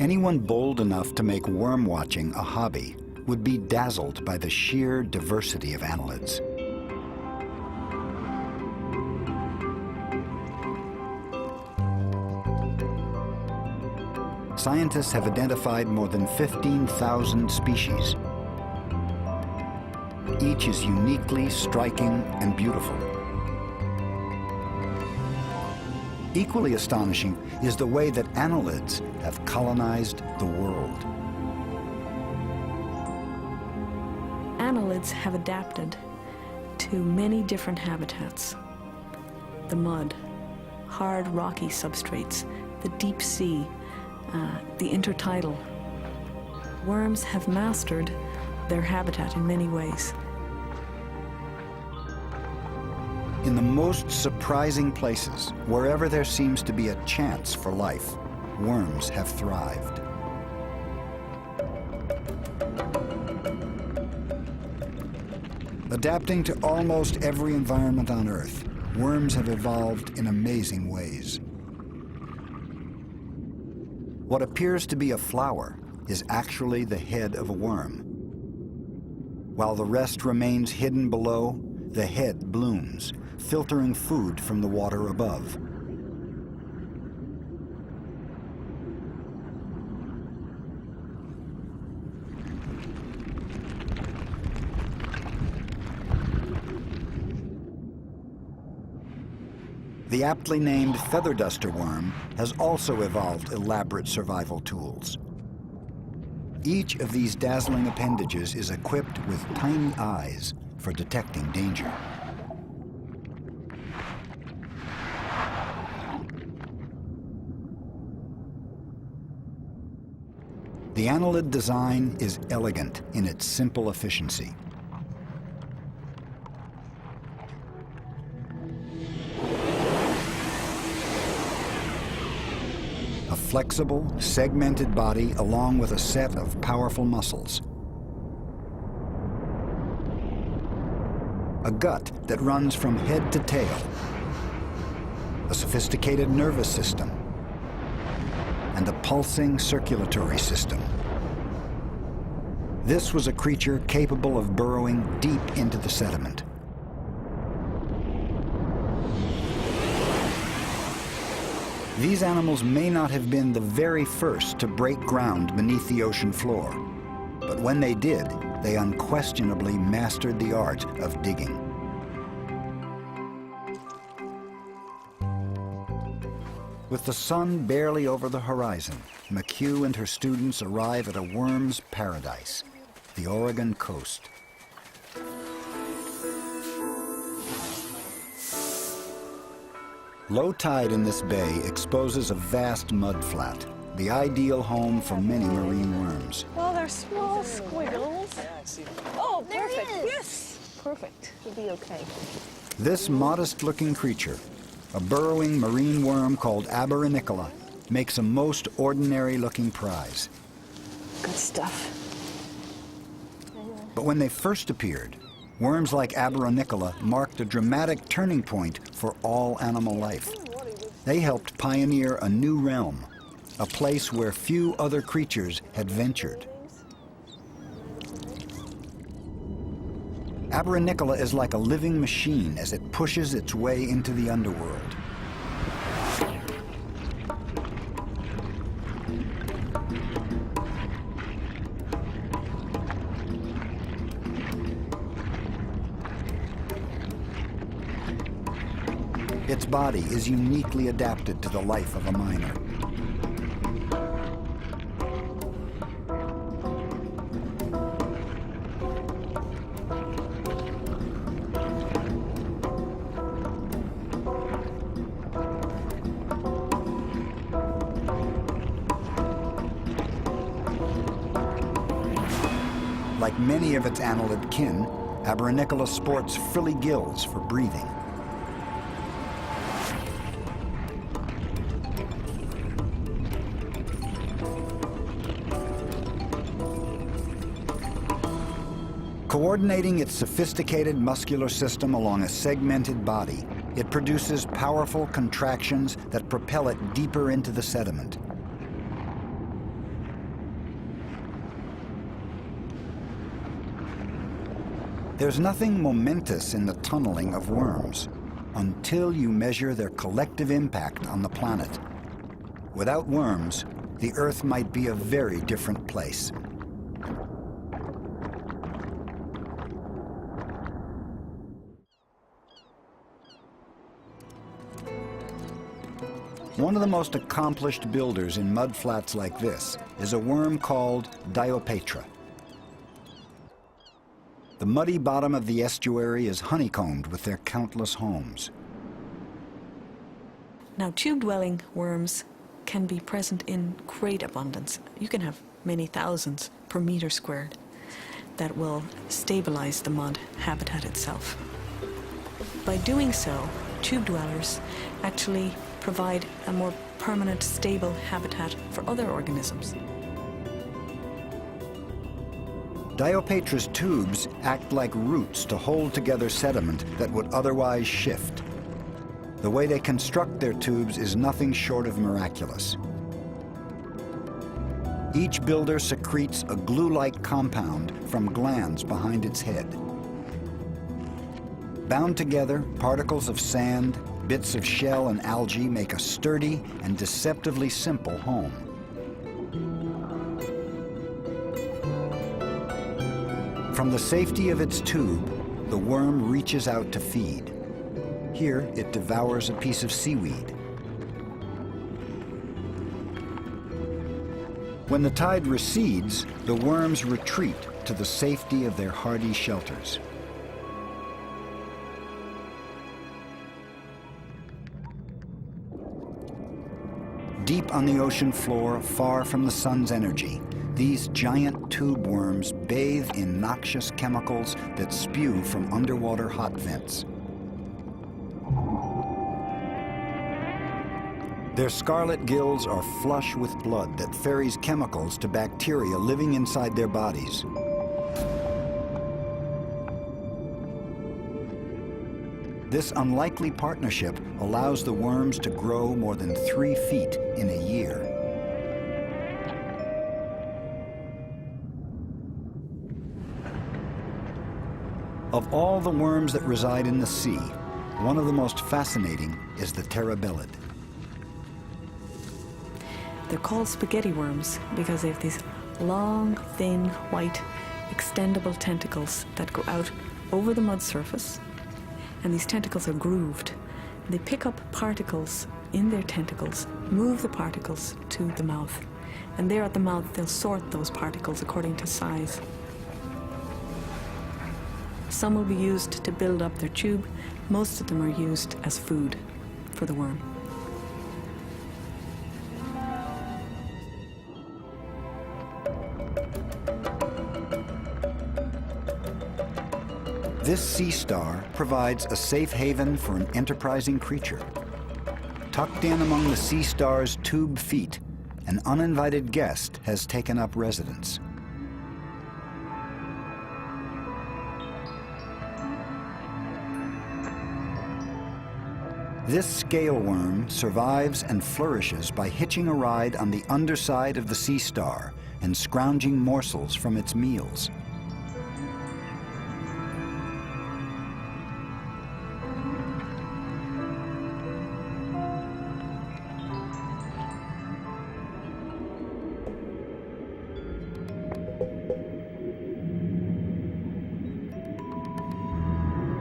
Anyone bold enough to make worm watching a hobby would be dazzled by the sheer diversity of annelids. Scientists have identified more than 15,000 species. Each is uniquely striking and beautiful. Equally astonishing is the way that annelids have colonized the world. Annelids have adapted to many different habitats. The mud, hard rocky substrates, the deep sea, the intertidal. Worms have mastered their habitat in many ways. In the most surprising places, wherever there seems to be a chance for life, worms have thrived. Adapting to almost every environment on Earth, worms have evolved in amazing ways. What appears to be a flower is actually the head of a worm. While the rest remains hidden below, the head blooms, filtering food from the water above. The aptly named feather duster worm has also evolved elaborate survival tools. Each of these dazzling appendages is equipped with tiny eyes for detecting danger. The annelid design is elegant in its simple efficiency. A flexible, segmented body along with a set of powerful muscles. A gut that runs from head to tail. A sophisticated nervous system. And a pulsing circulatory system. This was a creature capable of burrowing deep into the sediment. These animals may not have been the very first to break ground beneath the ocean floor, but when they did, they unquestionably mastered the art of digging. With the sun barely over the horizon, McHugh and her students arrive at a worm's paradise, the Oregon coast. Low tide in this bay exposes a vast mud flat, the ideal home for many marine worms. Well, they're small squiggles. Oh, perfect. Yes. Perfect. You'll be okay. This modest-looking creature, a burrowing marine worm called Aberranicola, makes a most ordinary-looking prize. Good stuff. But when they first appeared, worms like Aberranicola marked a dramatic turning point for all animal life. They helped pioneer a new realm, a place where few other creatures had ventured. Aberranicola is like a living machine as it pushes its way into the underworld. Its body is uniquely adapted to the life of a miner. Like many of its annelid kin, Aberranicola sports frilly gills for breathing. Coordinating its sophisticated muscular system along a segmented body, it produces powerful contractions that propel it deeper into the sediment. There's nothing momentous in the tunneling of worms until you measure their collective impact on the planet. Without worms, the Earth might be a very different place. One of the most accomplished builders in mudflats like this is a worm called Diopetra. The muddy bottom of the estuary is honeycombed with their countless homes. Now, tube-dwelling worms can be present in great abundance. You can have many thousands per meter squared that will stabilize the mud habitat itself. By doing so, tube dwellers actually provide a more permanent, stable habitat for other organisms. Diopetra's tubes act like roots to hold together sediment that would otherwise shift. The way they construct their tubes is nothing short of miraculous. Each builder secretes a glue-like compound from glands behind its head. Bound together, particles of sand, bits of shell, and algae make a sturdy and deceptively simple home. From the safety of its tube, the worm reaches out to feed. Here, it devours a piece of seaweed. When the tide recedes, the worms retreat to the safety of their hardy shelters. Deep on the ocean floor, far from the sun's energy, these giant tube worms bathe in noxious chemicals that spew from underwater hot vents. Their scarlet gills are flush with blood that ferries chemicals to bacteria living inside their bodies. This unlikely partnership allows the worms to grow more than 3 feet in a year. Of all the worms that reside in the sea, one of the most fascinating is the terabellid. They're called spaghetti worms because they have these long, thin, white, extendable tentacles that go out over the mud surface, and these tentacles are grooved. They pick up particles in their tentacles, move the particles to the mouth, and there at the mouth they'll sort those particles according to size. Some will be used to build up their tube. Most of them are used as food for the worm. This sea star provides a safe haven for an enterprising creature. Tucked in among the sea star's tube feet, an uninvited guest has taken up residence. This scale worm survives and flourishes by hitching a ride on the underside of the sea star and scrounging morsels from its meals.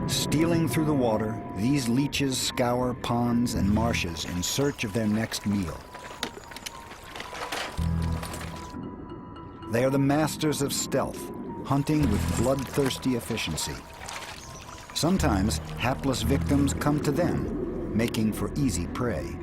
Stealing through the water, these leeches scour ponds and marshes in search of their next meal. They are the masters of stealth, hunting with bloodthirsty efficiency. Sometimes hapless victims come to them, making for easy prey.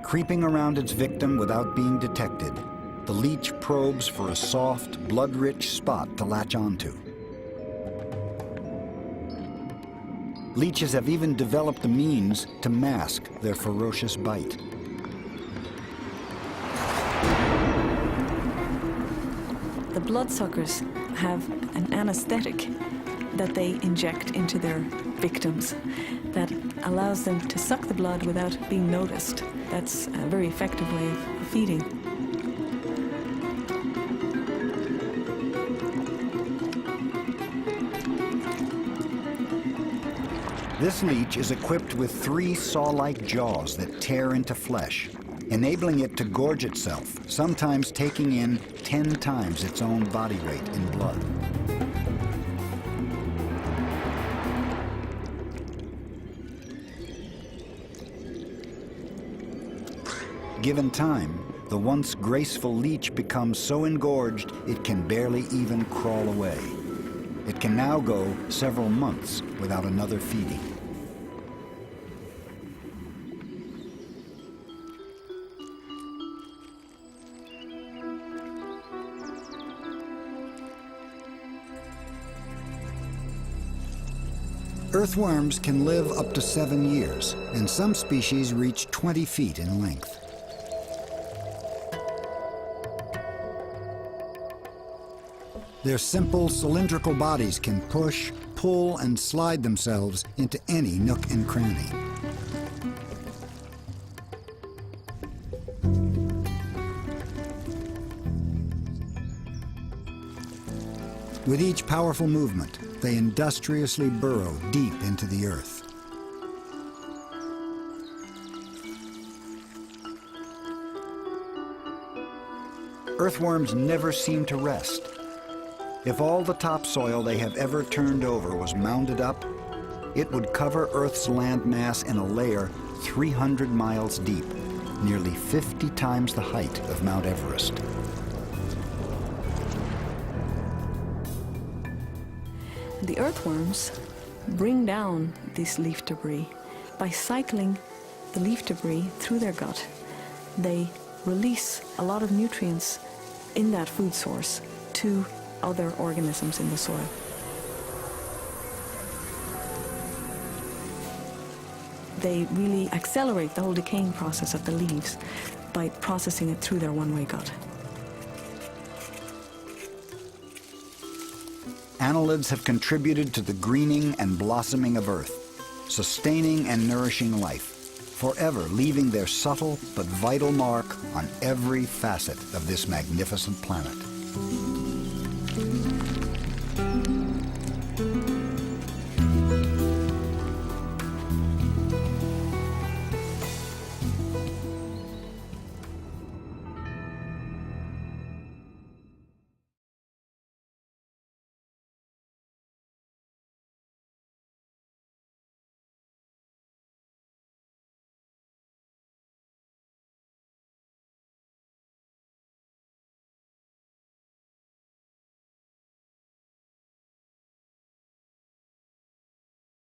Creeping around its victim without being detected, the leech probes for a soft, blood-rich spot to latch onto. Leeches have even developed the means to mask their ferocious bite. The bloodsuckers have an anesthetic that they inject into their victims that allows them to suck the blood without being noticed. That's a very effective way of feeding. This leech is equipped with 3 saw-like jaws that tear into flesh, enabling it to gorge itself, sometimes taking in 10 times its own body weight in blood. Given time, the once graceful leech becomes so engorged it can barely even crawl away. It can now go several months without another feeding. Earthworms can live up to 7 years, and some species reach 20 feet in length. Their simple cylindrical bodies can push, pull, and slide themselves into any nook and cranny. With each powerful movement, they industriously burrow deep into the earth. Earthworms never seem to rest. If all the topsoil they have ever turned over was mounded up, it would cover Earth's landmass in a layer 300 miles deep, nearly 50 times the height of Mount Everest. The earthworms bring down this leaf debris by cycling the leaf debris through their gut. They release a lot of nutrients in that food source to other organisms in the soil. They really accelerate the whole decaying process of the leaves by processing it through their one-way gut. Annelids have contributed to the greening and blossoming of Earth, sustaining and nourishing life, forever leaving their subtle but vital mark on every facet of this magnificent planet.